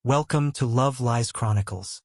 Welcome to Love Lies Chronicles.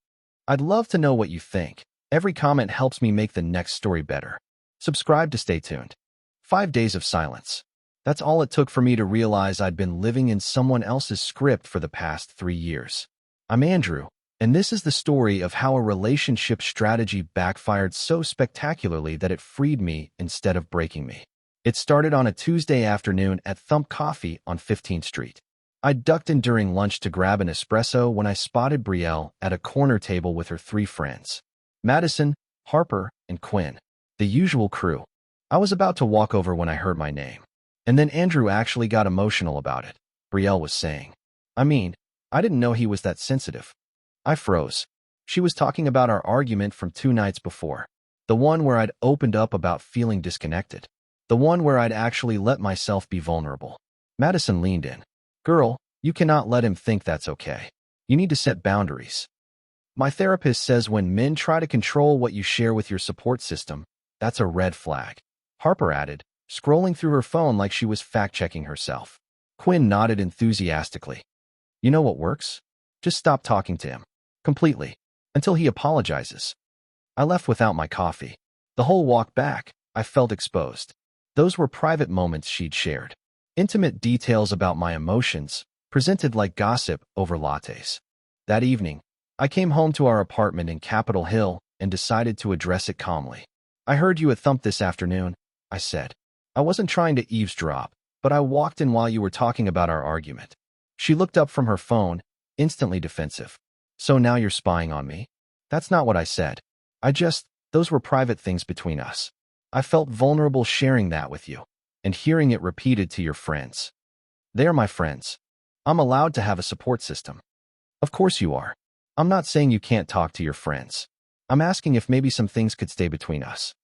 I'd love to know what you think. Every comment helps me make the next story better. Subscribe to stay tuned. 5 days of silence. That's all it took for me to realize I'd been living in someone else's script for the past 3 years. I'm Andrew, and this is the story of how a relationship strategy backfired so spectacularly that it freed me instead of breaking me. It started on a Tuesday afternoon at Thump Coffee on 15th Street. I ducked in during lunch to grab an espresso when I spotted Brielle at a corner table with her 3 friends. Madison, Harper, and Quinn. The usual crew. I was about to walk over when I heard my name. And then Andrew actually got emotional about it, Brielle was saying. I didn't know he was that sensitive. I froze. She was talking about our argument from 2 nights before. The one where I'd opened up about feeling disconnected. The one where I'd actually let myself be vulnerable. Madison leaned in. Girl, you cannot let him think that's okay. You need to set boundaries. My therapist says when men try to control what you share with your support system, that's a red flag. Harper added, scrolling through her phone like she was fact-checking herself. Quinn nodded enthusiastically. You know what works? Just stop talking to him. Completely. Until he apologizes. I left without my coffee. The whole walk back, I felt exposed. Those were private moments she'd shared. Intimate details about my emotions, presented like gossip over lattes. That evening, I came home to our apartment in Capitol Hill and decided to address it calmly. I heard you at Thump this afternoon, I said. I wasn't trying to eavesdrop, but I walked in while you were talking about our argument. She looked up from her phone, instantly defensive. So now you're spying on me? That's not what I said. Those were private things between us. I felt vulnerable sharing that with you, and hearing it repeated to your friends. They are my friends. I'm allowed to have a support system. Of course you are. I'm not saying you can't talk to your friends. I'm asking if maybe some things could stay between us.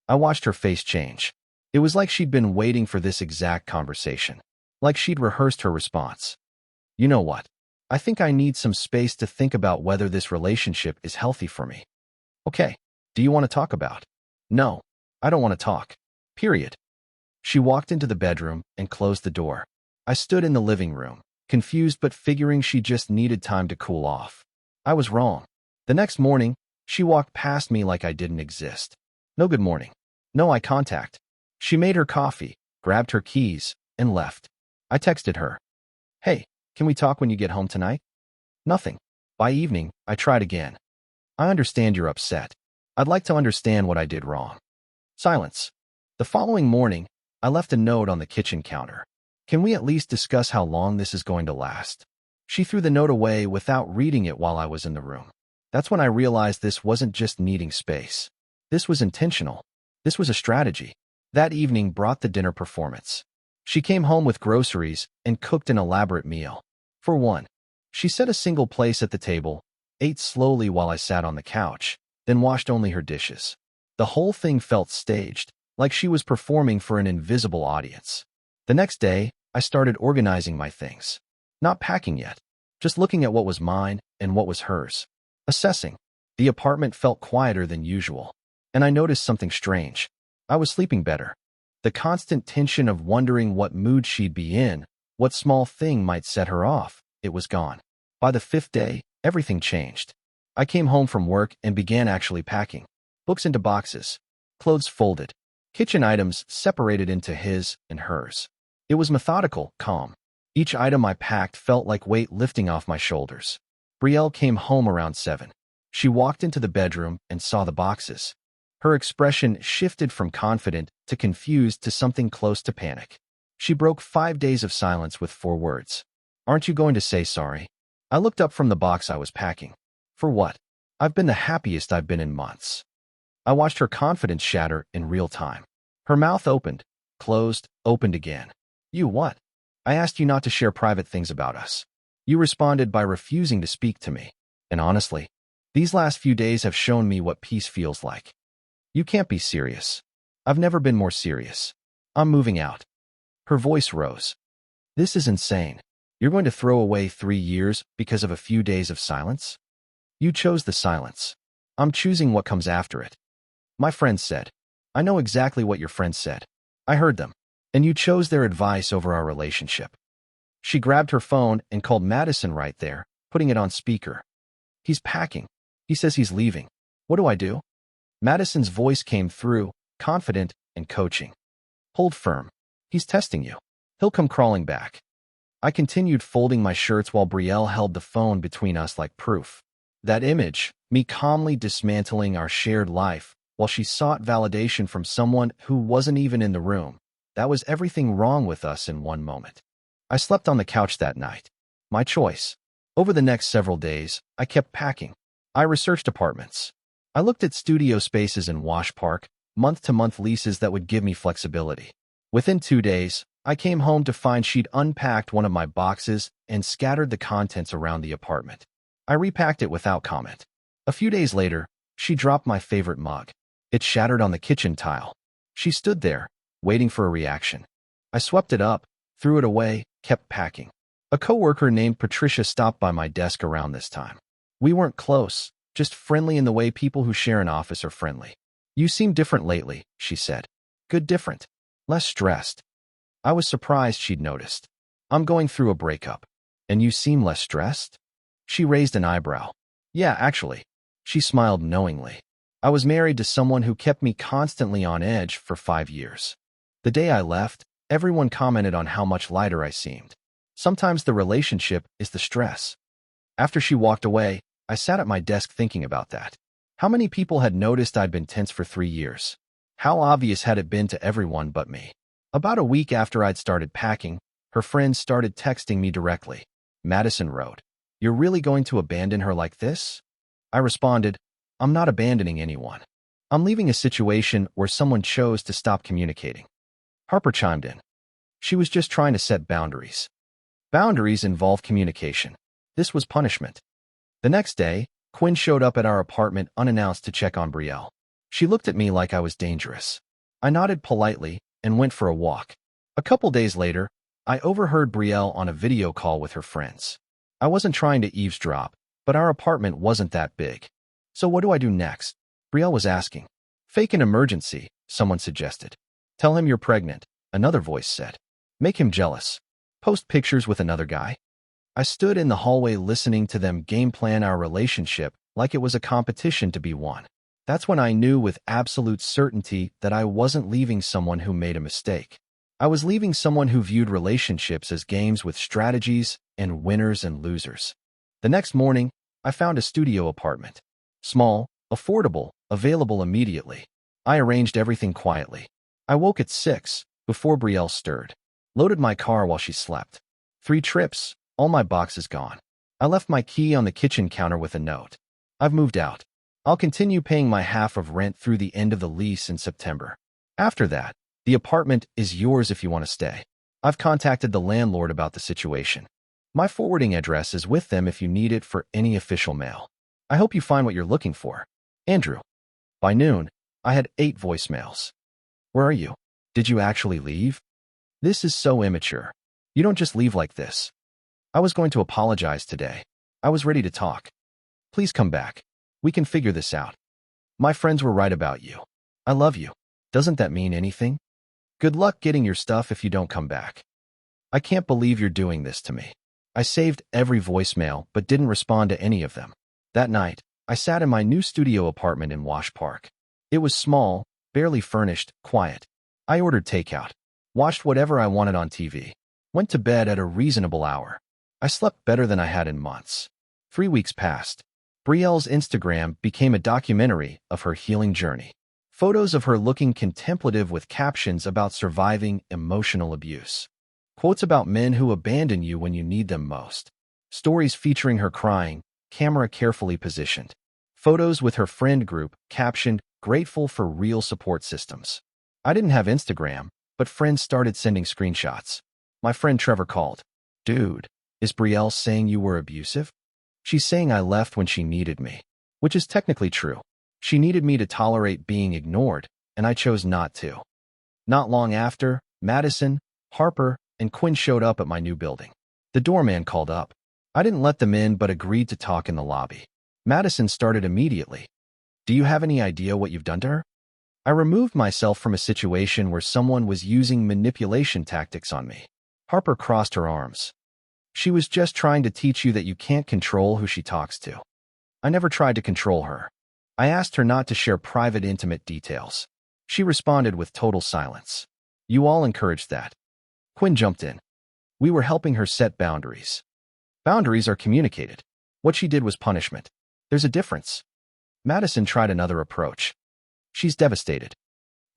I watched her face change. It was like she'd been waiting for this exact conversation. Like she'd rehearsed her response. You know what? I think I need some space to think about whether this relationship is healthy for me. Okay. Do you want to talk about? No. I don't want to talk. Period. She walked into the bedroom and closed the door. I stood in the living room, confused but figuring she just needed time to cool off. I was wrong. The next morning, she walked past me like I didn't exist. No good morning. No eye contact. She made her coffee, grabbed her keys, and left. I texted her. Hey, can we talk when you get home tonight? Nothing. By evening, I tried again. I understand you're upset. I'd like to understand what I did wrong. Silence. The following morning, I left a note on the kitchen counter. Can we at least discuss how long this is going to last? She threw the note away without reading it while I was in the room. That's when I realized this wasn't just needing space. This was intentional. This was a strategy. That evening brought the dinner performance. She came home with groceries and cooked an elaborate meal. For one, she set a single place at the table, ate slowly while I sat on the couch, then washed only her dishes. The whole thing felt staged, like she was performing for an invisible audience. The next day, I started organizing my things. Not packing yet, just looking at what was mine and what was hers. Assessing. The apartment felt quieter than usual, and I noticed something strange. I was sleeping better. The constant tension of wondering what mood she'd be in, what small thing might set her off, it was gone. By the 5th day, everything changed. I came home from work and began actually packing. Books into boxes, clothes folded, kitchen items separated into his and hers. It was methodical, calm. Each item I packed felt like weight lifting off my shoulders. Brielle came home around 7. She walked into the bedroom and saw the boxes. Her expression shifted from confident to confused to something close to panic. She broke 5 days of silence with 4 words. Aren't you going to say sorry? I looked up from the box I was packing. For what? I've been the happiest I've been in months. I watched her confidence shatter in real time. Her mouth opened, closed, opened again. You what? I asked you not to share private things about us. You responded by refusing to speak to me. And honestly, these last few days have shown me what peace feels like. You can't be serious. I've never been more serious. I'm moving out. Her voice rose. This is insane. You're going to throw away 3 years because of a few days of silence? You chose the silence. I'm choosing what comes after it. My friends said. I know exactly what your friends said. I heard them. And you chose their advice over our relationship. She grabbed her phone and called Madison right there, putting it on speaker. He's packing. He says he's leaving. What do I do? Madison's voice came through, confident and coaching. Hold firm. He's testing you. He'll come crawling back. I continued folding my shirts while Brielle held the phone between us like proof. That image, me calmly dismantling our shared life, while she sought validation from someone who wasn't even in the room, that was everything wrong with us in one moment. I slept on the couch that night. My choice. Over the next several days, I kept packing. I researched apartments. I looked at studio spaces in Wash Park, month-to-month leases that would give me flexibility. Within 2 days, I came home to find she'd unpacked one of my boxes and scattered the contents around the apartment. I repacked it without comment. A few days later, she dropped my favorite mug. It shattered on the kitchen tile. She stood there, waiting for a reaction. I swept it up, threw it away, kept packing. A coworker named Patricia stopped by my desk around this time. We weren't close, just friendly in the way people who share an office are friendly. You seem different lately, she said. Good different. Less stressed. I was surprised she'd noticed. I'm going through a breakup. And you seem less stressed? She raised an eyebrow. Yeah, actually. She smiled knowingly. I was married to someone who kept me constantly on edge for 5 years. The day I left, everyone commented on how much lighter I seemed. Sometimes the relationship is the stress. After she walked away, I sat at my desk thinking about that. How many people had noticed I'd been tense for 3 years? How obvious had it been to everyone but me? About a week after I'd started packing, her friends started texting me directly. Madison wrote, "You're really going to abandon her like this?" I responded, "I'm not abandoning anyone. I'm leaving a situation where someone chose to stop communicating." Harper chimed in. She was just trying to set boundaries. Boundaries involve communication. This was punishment. The next day, Quinn showed up at our apartment unannounced to check on Brielle. She looked at me like I was dangerous. I nodded politely and went for a walk. A couple days later, I overheard Brielle on a video call with her friends. I wasn't trying to eavesdrop, but our apartment wasn't that big. "So what do I do next?" Brielle was asking. "Fake an emergency," someone suggested. "Tell him you're pregnant," another voice said. "Make him jealous. Post pictures with another guy." I stood in the hallway listening to them game plan our relationship like it was a competition to be won. That's when I knew with absolute certainty that I wasn't leaving someone who made a mistake. I was leaving someone who viewed relationships as games with strategies and winners and losers. The next morning, I found a studio apartment. Small, affordable, available immediately. I arranged everything quietly. I woke at 6, before Brielle stirred. Loaded my car while she slept. 3 trips, all my boxes gone. I left my key on the kitchen counter with a note. "I've moved out. I'll continue paying my half of rent through the end of the lease in September. After that, the apartment is yours if you want to stay. I've contacted the landlord about the situation. My forwarding address is with them if you need it for any official mail. I hope you find what you're looking for. Andrew." By noon, I had 8 voicemails. "Where are you? Did you actually leave? This is so immature. You don't just leave like this. I was going to apologize today. I was ready to talk. Please come back. We can figure this out. My friends were right about you. I love you. Doesn't that mean anything? Good luck getting your stuff if you don't come back. I can't believe you're doing this to me." I saved every voicemail but didn't respond to any of them. That night, I sat in my new studio apartment in Wash Park. It was small, barely furnished, quiet. I ordered takeout, watched whatever I wanted on TV, went to bed at a reasonable hour. I slept better than I had in months. 3 weeks passed. Brielle's Instagram became a documentary of her healing journey. Photos of her looking contemplative with captions about surviving emotional abuse. Quotes about men who abandon you when you need them most. Stories featuring her crying, camera carefully positioned. Photos with her friend group, captioned, "Grateful for real support systems." I didn't have Instagram, but friends started sending screenshots. My friend Trevor called. "Dude, is Brielle saying you were abusive? She's saying I left when she needed me." Which is technically true. She needed me to tolerate being ignored, and I chose not to. Not long after, Madison, Harper, and Quinn showed up at my new building. The doorman called up. I didn't let them in but agreed to talk in the lobby. Madison started immediately. "Do you have any idea what you've done to her?" I removed myself from a situation where someone was using manipulation tactics on me. Harper crossed her arms. She was just trying to teach you that you can't control who she talks to. I never tried to control her. I asked her not to share private, intimate details. She responded with total silence. You all encouraged that. Quinn jumped in. We were helping her set boundaries. Boundaries are communicated. What she did was punishment. There's a difference. Madison tried another approach. She's devastated.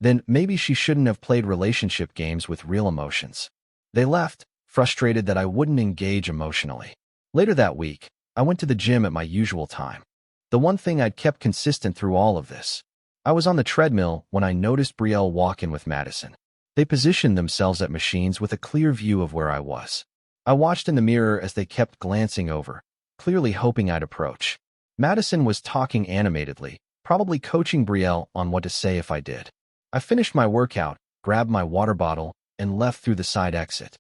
Then maybe she shouldn't have played relationship games with real emotions. They left, frustrated that I wouldn't engage emotionally. Later that week, I went to the gym at my usual time. The one thing I'd kept consistent through all of this. I was on the treadmill when I noticed Brielle walk in with Madison. They positioned themselves at machines with a clear view of where I was. I watched in the mirror as they kept glancing over, clearly hoping I'd approach. Madison was talking animatedly, probably coaching Brielle on what to say if I did. I finished my workout, grabbed my water bottle, and left through the side exit.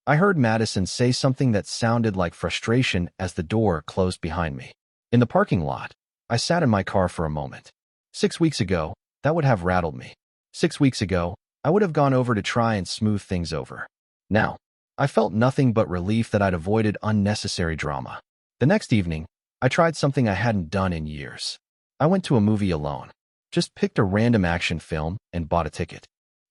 I heard Madison say something that sounded like frustration as the door closed behind me. In the parking lot, I sat in my car for a moment. 6 weeks ago, that would have rattled me. 6 weeks ago, I would have gone over to try and smooth things over. Now, I felt nothing but relief that I'd avoided unnecessary drama. The next evening, I tried something I hadn't done in years. I went to a movie alone. Just picked a random action film and bought a ticket.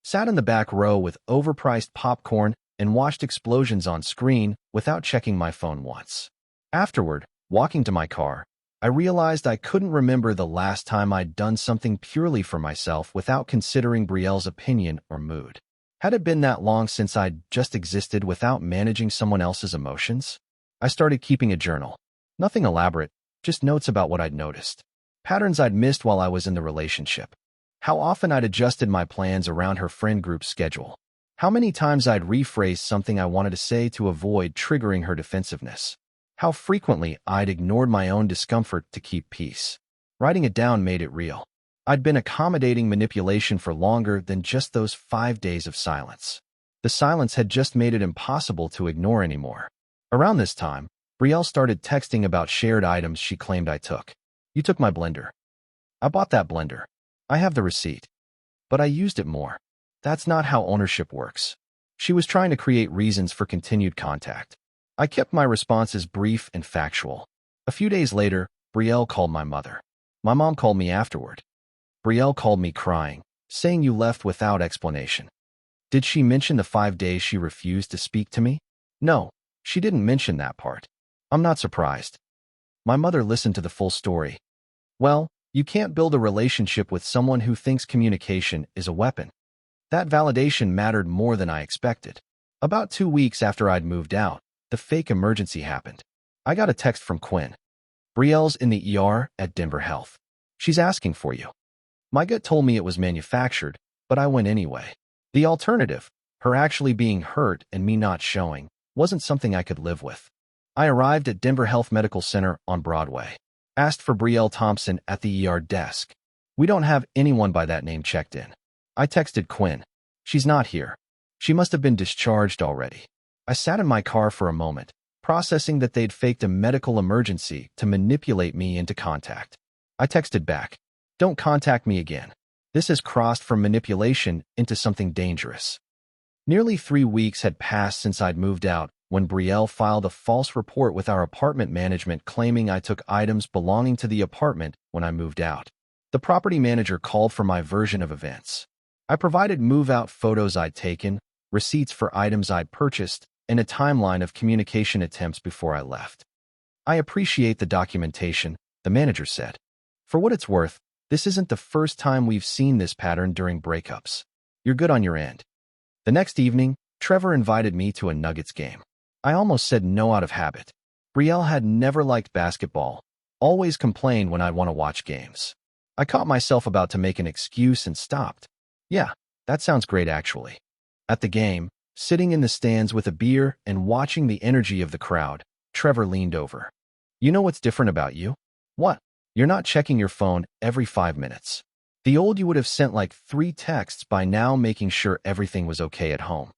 Sat in the back row with overpriced popcorn and watched explosions on screen without checking my phone once. Afterward, walking to my car, I realized I couldn't remember the last time I'd done something purely for myself without considering Brielle's opinion or mood. Had it been that long since I'd just existed without managing someone else's emotions? I started keeping a journal. Nothing elaborate, just notes about what I'd noticed. Patterns I'd missed while I was in the relationship. How often I'd adjusted my plans around her friend group's schedule. How many times I'd rephrased something I wanted to say to avoid triggering her defensiveness. How frequently I'd ignored my own discomfort to keep peace. Writing it down made it real. I'd been accommodating manipulation for longer than just those 5 days of silence. The silence had just made it impossible to ignore anymore. Around this time, Brielle started texting about shared items she claimed I took. You took my blender. I bought that blender. I have the receipt. But I used it more. That's not how ownership works. She was trying to create reasons for continued contact. I kept my responses brief and factual. A few days later, Brielle called my mother. My mom called me afterward. Brielle called me crying, saying you left without explanation. Did she mention the 5 days she refused to speak to me? No, she didn't mention that part. I'm not surprised. My mother listened to the full story. Well, you can't build a relationship with someone who thinks communication is a weapon. That validation mattered more than I expected. About 2 weeks after I'd moved out, the fake emergency happened. I got a text from Quinn. Brielle's in the ER at Denver Health. She's asking for you. My gut told me it was manufactured, but I went anyway. The alternative, her actually being hurt and me not showing, wasn't something I could live with. I arrived at Denver Health Medical Center on Broadway. Asked for Brielle Thompson at the ER desk. We don't have anyone by that name checked in. I texted Quinn. She's not here. She must have been discharged already. I sat in my car for a moment, processing that they'd faked a medical emergency to manipulate me into contact. I texted back. Don't contact me again. This has crossed from manipulation into something dangerous. Nearly 3 weeks had passed since I'd moved out when Brielle filed a false report with our apartment management claiming I took items belonging to the apartment when I moved out. The property manager called for my version of events. I provided move-out photos I'd taken, receipts for items I'd purchased, and a timeline of communication attempts before I left. I appreciate the documentation, the manager said. For what it's worth, this isn't the first time we've seen this pattern during breakups. You're good on your end. The next evening, Trevor invited me to a Nuggets game. I almost said no out of habit. Brielle had never liked basketball, always complained when I'd want to watch games. I caught myself about to make an excuse and stopped. Yeah, that sounds great actually. At the game, sitting in the stands with a beer and watching the energy of the crowd, Trevor leaned over. You know what's different about you? What? You're not checking your phone every 5 minutes. The old you would have sent like 3 texts by now making sure everything was okay at home.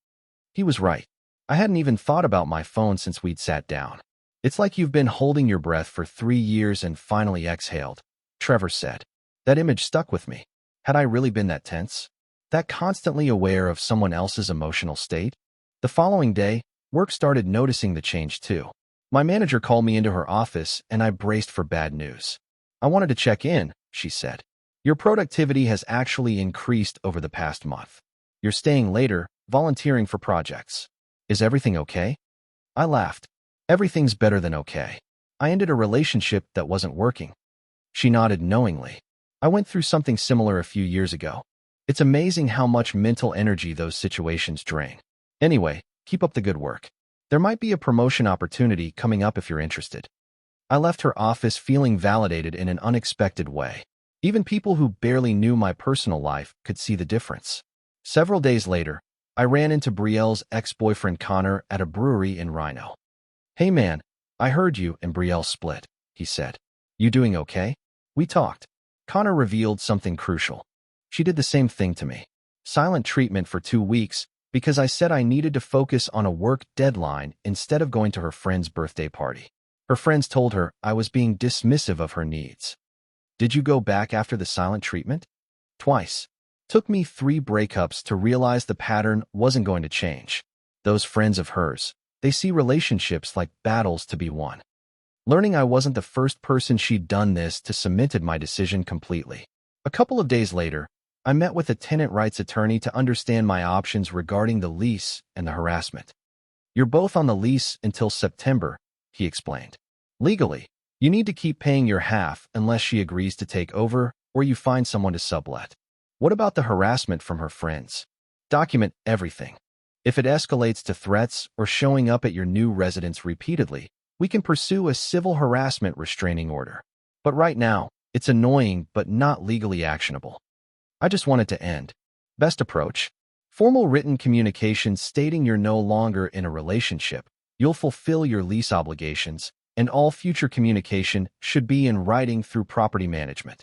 He was right. I hadn't even thought about my phone since we'd sat down. It's like you've been holding your breath for 3 years and finally exhaled, Trevor said. That image stuck with me. Had I really been that tense? That constantly aware of someone else's emotional state? The following day, Work started noticing the change too. My manager called me into her office and I braced for bad news. "I wanted to check in," she said. "Your productivity has actually increased over the past month. You're staying later, volunteering for projects. Is everything okay?" I laughed. "Everything's better than okay. I ended a relationship that wasn't working." She nodded knowingly. "I went through something similar a few years ago. It's amazing how much mental energy those situations drain. Anyway, keep up the good work. There might be a promotion opportunity coming up if you're interested." I left her office feeling validated in an unexpected way. Even people who barely knew my personal life could see the difference. Several days later, I ran into Brielle's ex-boyfriend Connor at a brewery in Rhino. "Hey man, I heard you and Brielle split," he said. "You doing okay?" We talked. Connor revealed something crucial. She did the same thing to me. Silent treatment for 2 weeks because I said I needed to focus on a work deadline instead of going to her friend's birthday party. Her friends told her I was being dismissive of her needs. "Did you go back after the silent treatment?" "Twice. Took me 3 breakups to realize the pattern wasn't going to change. Those friends of hers, they see relationships like battles to be won." Learning I wasn't the first person she'd done this to cemented my decision completely. A couple of days later, I met with a tenant rights attorney to understand my options regarding the lease and the harassment. "You're both on the lease until September," he explained. "Legally, you need to keep paying your half unless she agrees to take over or you find someone to sublet." "What about the harassment from her friends?" "Document everything. If it escalates to threats or showing up at your new residence repeatedly, we can pursue a civil harassment restraining order. But right now, it's annoying but not legally actionable." I just want it to end. Best approach: formal written communication stating you're no longer in a relationship, you'll fulfill your lease obligations, and all future communication should be in writing through property management.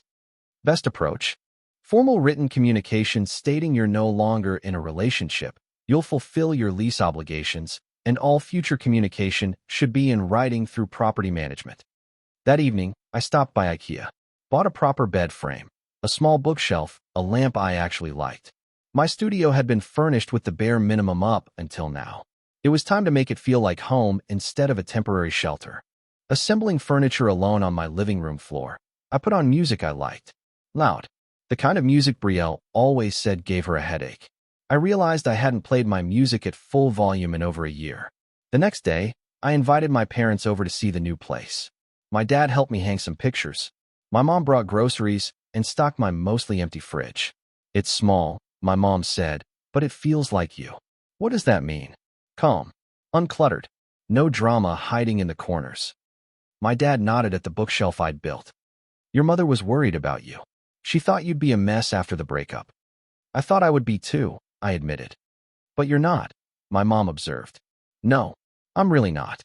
Best approach: formal written communication stating you're no longer in a relationship, you'll fulfill your lease obligations, and all future communication should be in writing through property management. That evening, I stopped by IKEA. Bought a proper bed frame, a small bookshelf, a lamp I actually liked. My studio had been furnished with the bare minimum up until now. It was time to make it feel like home instead of a temporary shelter. Assembling furniture alone on my living room floor, I put on music I liked. Loud. The kind of music Brielle always said gave her a headache. I realized I hadn't played my music at full volume in over a year. The next day, I invited my parents over to see the new place. My dad helped me hang some pictures. My mom brought groceries and stocked my mostly empty fridge. "It's small," my mom said, "but it feels like you." What does that mean? Calm. Uncluttered. No drama hiding in the corners. My dad nodded at the bookshelf I'd built. "Your mother was worried about you. She thought you'd be a mess after the breakup." "I thought I would be too," I admitted. "But you're not," my mom observed. "No, I'm really not."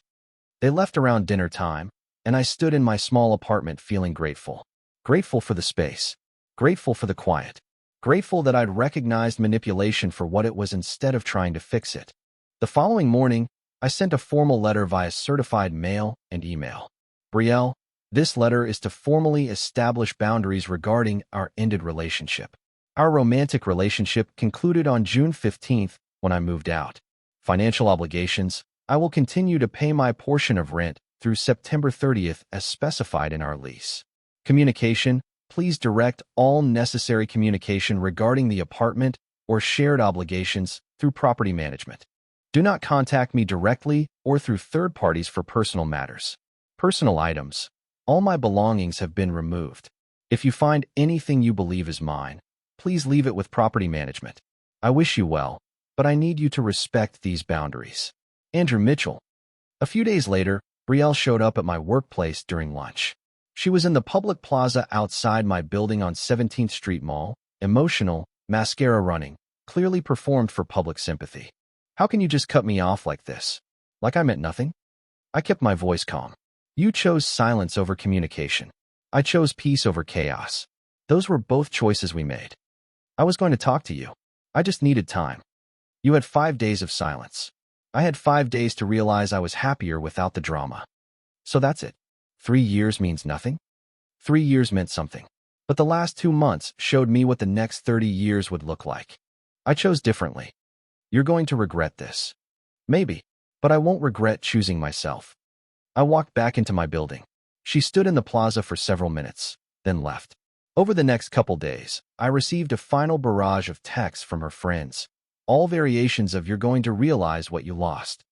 They left around dinner time, and I stood in my small apartment feeling grateful. Grateful for the space. Grateful for the quiet. Grateful that I'd recognized manipulation for what it was instead of trying to fix it. The following morning, I sent a formal letter via certified mail and email. "Brielle, this letter is to formally establish boundaries regarding our ended relationship. Our romantic relationship concluded on June 15th when I moved out. Financial obligations: I will continue to pay my portion of rent through September 30th as specified in our lease. Communication: please direct all necessary communication regarding the apartment or shared obligations through property management. Do not contact me directly or through third parties for personal matters. Personal items: all my belongings have been removed. If you find anything you believe is mine, please leave it with property management. I wish you well, but I need you to respect these boundaries. Andrew Mitchell." A few days later, Brielle showed up at my workplace during lunch. She was in the public plaza outside my building on 17th Street Mall, emotional, mascara running, clearly performed for public sympathy. "How can you just cut me off like this? Like I meant nothing?" I kept my voice calm. "You chose silence over communication. I chose peace over chaos. Those were both choices we made. I was going to talk to you. I just needed time. You had 5 days of silence. I had 5 days to realize I was happier without the drama. So that's it. 3 years means nothing? 3 years meant something. But the last 2 months showed me what the next 30 years would look like. I chose differently. You're going to regret this. Maybe. but I won't regret choosing myself. I walked back into my building. She stood in the plaza for several minutes, then left. Over the next couple days, I received a final barrage of texts from her friends, all variations of "you're going to realize what you lost."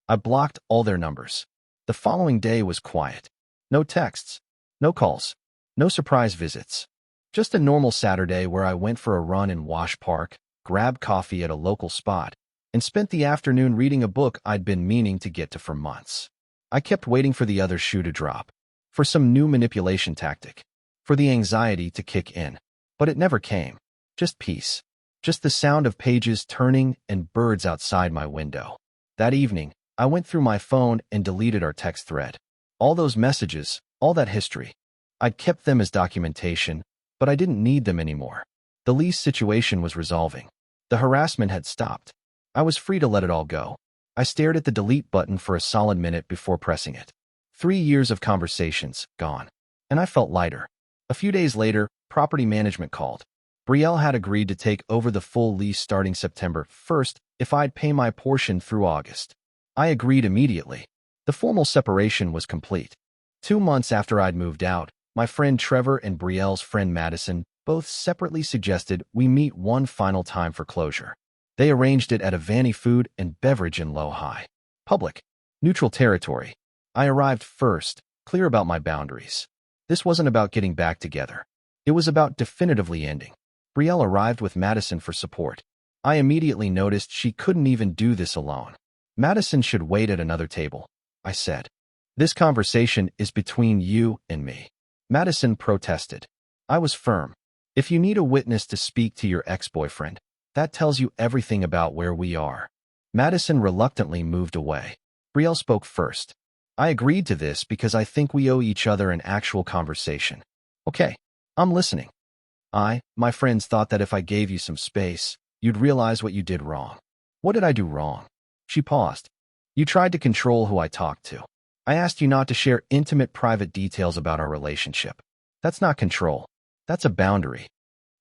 I blocked all their numbers. The following day was quiet. No texts, no calls, no surprise visits. Just a normal Saturday where I went for a run in Wash Park, grabbed coffee at a local spot, and spent the afternoon reading a book I'd been meaning to get to for months. I kept waiting for the other shoe to drop, for some new manipulation tactic, for the anxiety to kick in. But it never came. Just peace. Just the sound of pages turning and birds outside my window. That evening, I went through my phone and deleted our text thread. All those messages, all that history. I'd kept them as documentation, but I didn't need them anymore. The lease situation was resolving. The harassment had stopped. I was free to let it all go. I stared at the delete button for a solid minute before pressing it. 3 years of conversations, gone. And I felt lighter. A few days later, property management called. Brielle had agreed to take over the full lease starting September 1st if I'd pay my portion through August. I agreed immediately. The formal separation was complete. 2 months after I'd moved out, my friend Trevor and Brielle's friend Madison both separately suggested we meet one final time for closure. They arranged it at a Vanny Food and Beverage in Low-High. Public. Neutral territory. I arrived first, clear about my boundaries. This wasn't about getting back together. It was about definitively ending. Brielle arrived with Madison for support. I immediately noticed she couldn't even do this alone. Madison should wait at another table, I said. This conversation is between you and me. Madison protested. I was firm. If you need a witness to speak to your ex-boyfriend, that tells you everything about where we are. Madison reluctantly moved away. Brielle spoke first. I agreed to this because I think we owe each other an actual conversation. Okay, I'm listening. My friends thought that if I gave you some space, you'd realize what you did wrong. What did I do wrong? She paused. You tried to control who I talked to. I asked you not to share intimate private details about our relationship. That's not control. That's a boundary.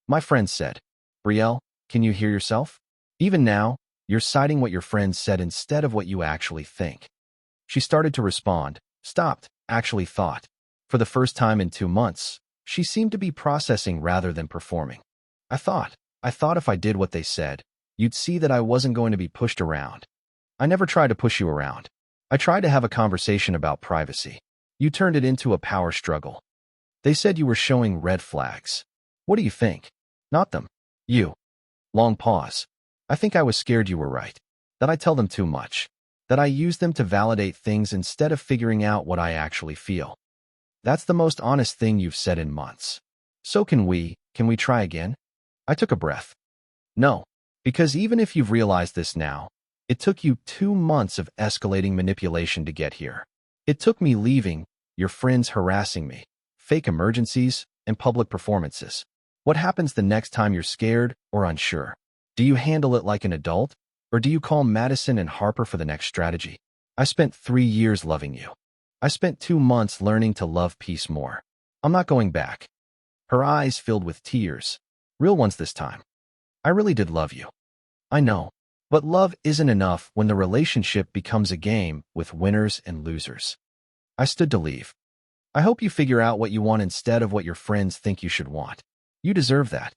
My friend said, Brielle, can you hear yourself? Even now, you're citing what your friends said instead of what you actually think. She started to respond, stopped, actually thought. For the first time in 2 months, she seemed to be processing rather than performing. I thought if I did what they said, you'd see that I wasn't going to be pushed around. I never tried to push you around. I tried to have a conversation about privacy. You turned it into a power struggle. They said you were showing red flags. What do you think? Not them. You. Long pause. I think I was scared you were right. That I tell them too much. That I use them to validate things instead of figuring out what I actually feel. That's the most honest thing you've said in months. So can we try again? I took a breath. No, because even if you've realized this now, it took you 2 months of escalating manipulation to get here. It took me leaving, your friends harassing me, fake emergencies, and public performances. What happens the next time you're scared or unsure? Do you handle it like an adult, or do you call Madison and Harper for the next strategy? I spent 3 years loving you. I spent 2 months learning to love peace more. I'm not going back. Her eyes filled with tears. Real ones this time. I really did love you. I know. But love isn't enough when the relationship becomes a game with winners and losers. I stood to leave. I hope you figure out what you want instead of what your friends think you should want. You deserve that.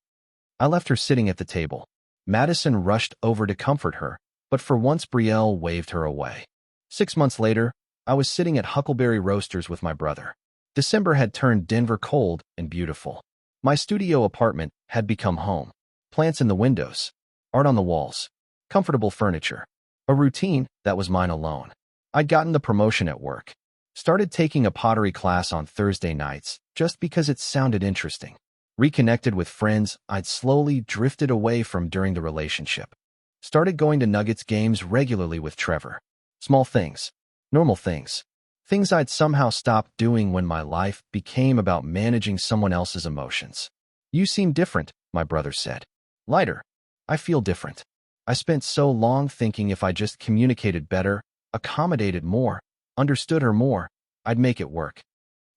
I left her sitting at the table. Madison rushed over to comfort her, but for once Brielle waved her away. 6 months later, I was sitting at Huckleberry Roasters with my brother. December had turned Denver cold and beautiful. My studio apartment had become home. Plants in the windows, art on the walls, comfortable furniture. A routine that was mine alone. I'd gotten the promotion at work. Started taking a pottery class on Thursday nights just because it sounded interesting. Reconnected with friends I'd slowly drifted away from during the relationship. Started going to Nuggets games regularly with Trevor. Small things. Normal things. Things I'd somehow stopped doing when my life became about managing someone else's emotions. You seem different, my brother said. Lighter. I feel different. I spent so long thinking if I just communicated better, accommodated more, understood her more, I'd make it work.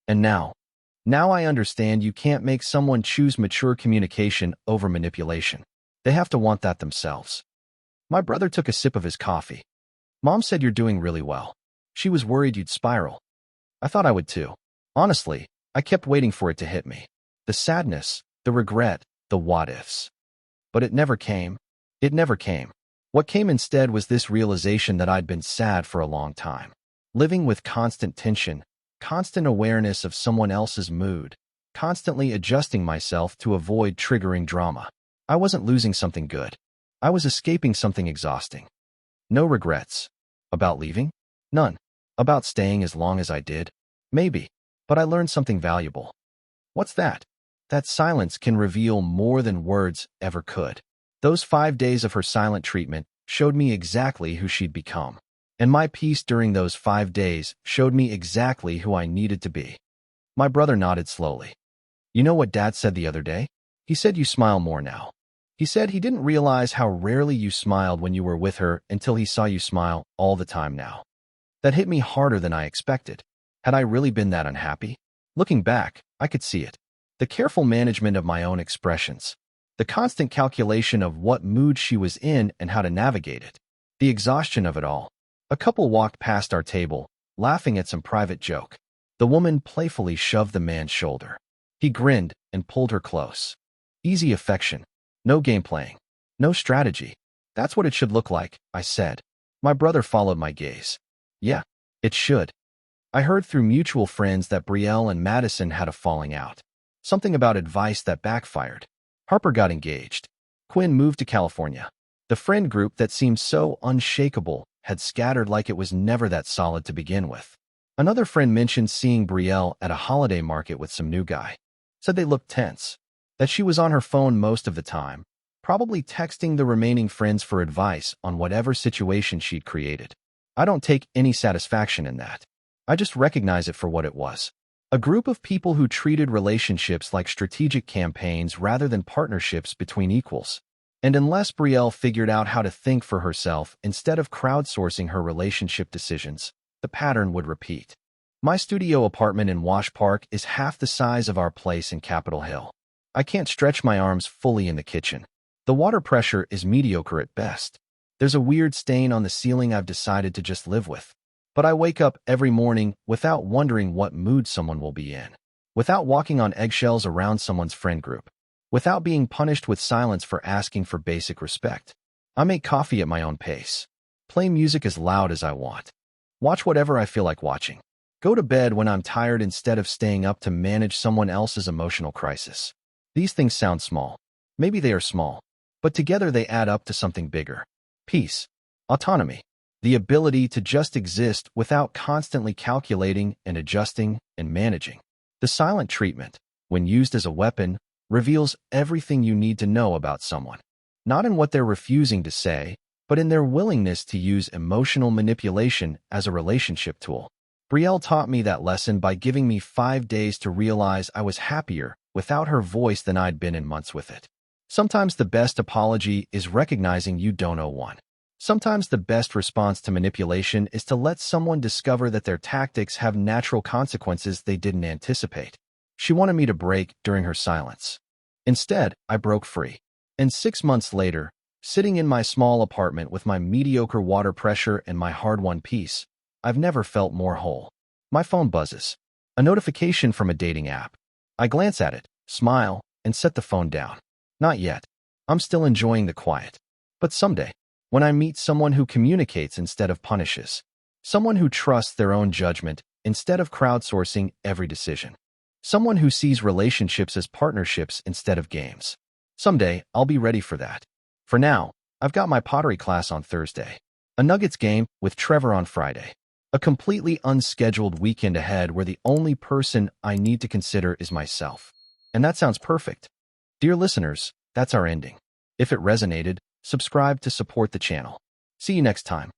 And now I understand you can't make someone choose mature communication over manipulation. They have to want that themselves. My brother took a sip of his coffee. Mom said you're doing really well. She was worried you'd spiral. I thought I would too. Honestly, I kept waiting for it to hit me. The sadness, the regret, the what-ifs. But it never came. It never came. What came instead was this realization that I'd been sad for a long time. Living with constant tension, constant awareness of someone else's mood, constantly adjusting myself to avoid triggering drama. I wasn't losing something good. I was escaping something exhausting. No regrets. About leaving? None. About staying as long as I did? Maybe. But I learned something valuable. What's that? That silence can reveal more than words ever could. Those 5 days of her silent treatment showed me exactly who she'd become. And my peace during those 5 days showed me exactly who I needed to be. My brother nodded slowly. You know what Dad said the other day? He said you smile more now. He said he didn't realize how rarely you smiled when you were with her until he saw you smile all the time now. That hit me harder than I expected. Had I really been that unhappy? Looking back, I could see it. The careful management of my own expressions. The constant calculation of what mood she was in and how to navigate it. The exhaustion of it all. A couple walked past our table, laughing at some private joke. The woman playfully shoved the man's shoulder. He grinned and pulled her close. Easy affection. No game playing. No strategy. That's what it should look like, I said. My brother followed my gaze. Yeah, it should. I heard through mutual friends that Brielle and Madison had a falling out. Something about advice that backfired. Harper got engaged. Quinn moved to California. The friend group that seemed so unshakable had scattered like it was never that solid to begin with. Another friend mentioned seeing Brielle at a holiday market with some new guy. Said they looked tense. That she was on her phone most of the time, probably texting the remaining friends for advice on whatever situation she'd created. I don't take any satisfaction in that. I just recognize it for what it was. A group of people who treated relationships like strategic campaigns rather than partnerships between equals. And unless Brielle figured out how to think for herself instead of crowdsourcing her relationship decisions, the pattern would repeat. My studio apartment in Wash Park is half the size of our place in Capitol Hill. I can't stretch my arms fully in the kitchen. The water pressure is mediocre at best. There's a weird stain on the ceiling I've decided to just live with. But I wake up every morning without wondering what mood someone will be in. Without walking on eggshells around someone's friend group. Without being punished with silence for asking for basic respect. I make coffee at my own pace. Play music as loud as I want. Watch whatever I feel like watching. Go to bed when I'm tired instead of staying up to manage someone else's emotional crisis. These things sound small. Maybe they are small. But together they add up to something bigger. Peace. Autonomy. The ability to just exist without constantly calculating and adjusting and managing. The silent treatment, when used as a weapon, reveals everything you need to know about someone. Not in what they're refusing to say, but in their willingness to use emotional manipulation as a relationship tool. Brielle taught me that lesson by giving me 5 days to realize I was happier without her voice than I'd been in months with it. Sometimes the best apology is recognizing you don't owe one. Sometimes the best response to manipulation is to let someone discover that their tactics have natural consequences they didn't anticipate. She wanted me to break during her silence. Instead, I broke free. And 6 months later, sitting in my small apartment with my mediocre water pressure and my hard-won peace, I've never felt more whole. My phone buzzes. A notification from a dating app. I glance at it, smile, and set the phone down. Not yet. I'm still enjoying the quiet. But someday, when I meet someone who communicates instead of punishes, someone who trusts their own judgment instead of crowdsourcing every decision, someone who sees relationships as partnerships instead of games, someday I'll be ready for that. For now, I've got my pottery class on Thursday, a Nuggets game with Trevor on Friday, a completely unscheduled weekend ahead where the only person I need to consider is myself. And that sounds perfect. Dear listeners, that's our ending. If it resonated, subscribe to support the channel. See you next time.